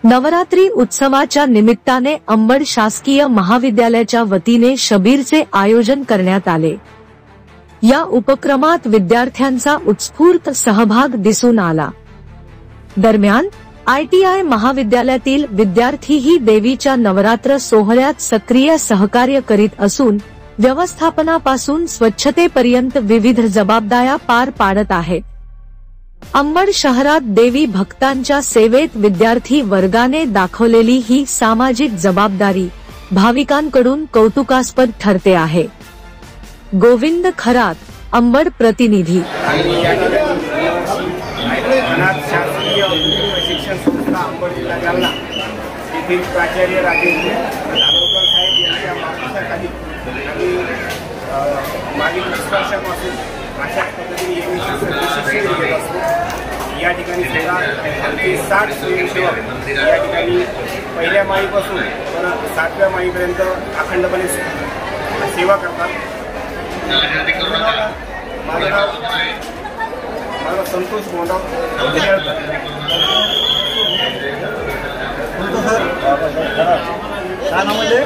नवरात्री उत्सवाच्या निमित्ताने अंबड शासकीय महाविद्यालयाच्या वतीने शबीरचे आयोजन करण्यात आले। या उपक्रमात विद्यार्थ्यांचा उत्स्फूर्त सहभाग दिसून आला। दरम्यान ITI महाविद्यालयातील विद्यार्थीही देवीच्या नवरात्र सोहळ्यात सक्रिय सहकार्य करीत असून व्यवस्थापनापासून स्वच्छतेपर्यंत विविध जबाबदाऱ्या पार पाडत आहेत। अंबड शहरात देवी भक्तांच्या सेवेत विद्यार्थी वर्गाने दाखवलेली ही सामाजिक जबाबदारी भाविकांकडून कौतुकास्पद ठरते आहे। गोविंद खरात, अंबड प्रतिनिधी। शासकीय शिक्षण संस्था अंबड जिल्हा जालना येथील प्राचार्य राजेंद्र नागोरकर साहेब यांच्या मार्गदर्शनाखाली मागील 20 वर्षापासून अशाच पद्धतीने शिक्षण घेत असतो। या ठिकाणी सुद्धा आमचे 60 स्वयंसेवक या ठिकाणी पहिल्या माळीपासून तर 7व्या माळीपर्यंत अखंडपणे सेवा करतात। माझं नाव संतोष मोंडाव। काय नाव म्हणजे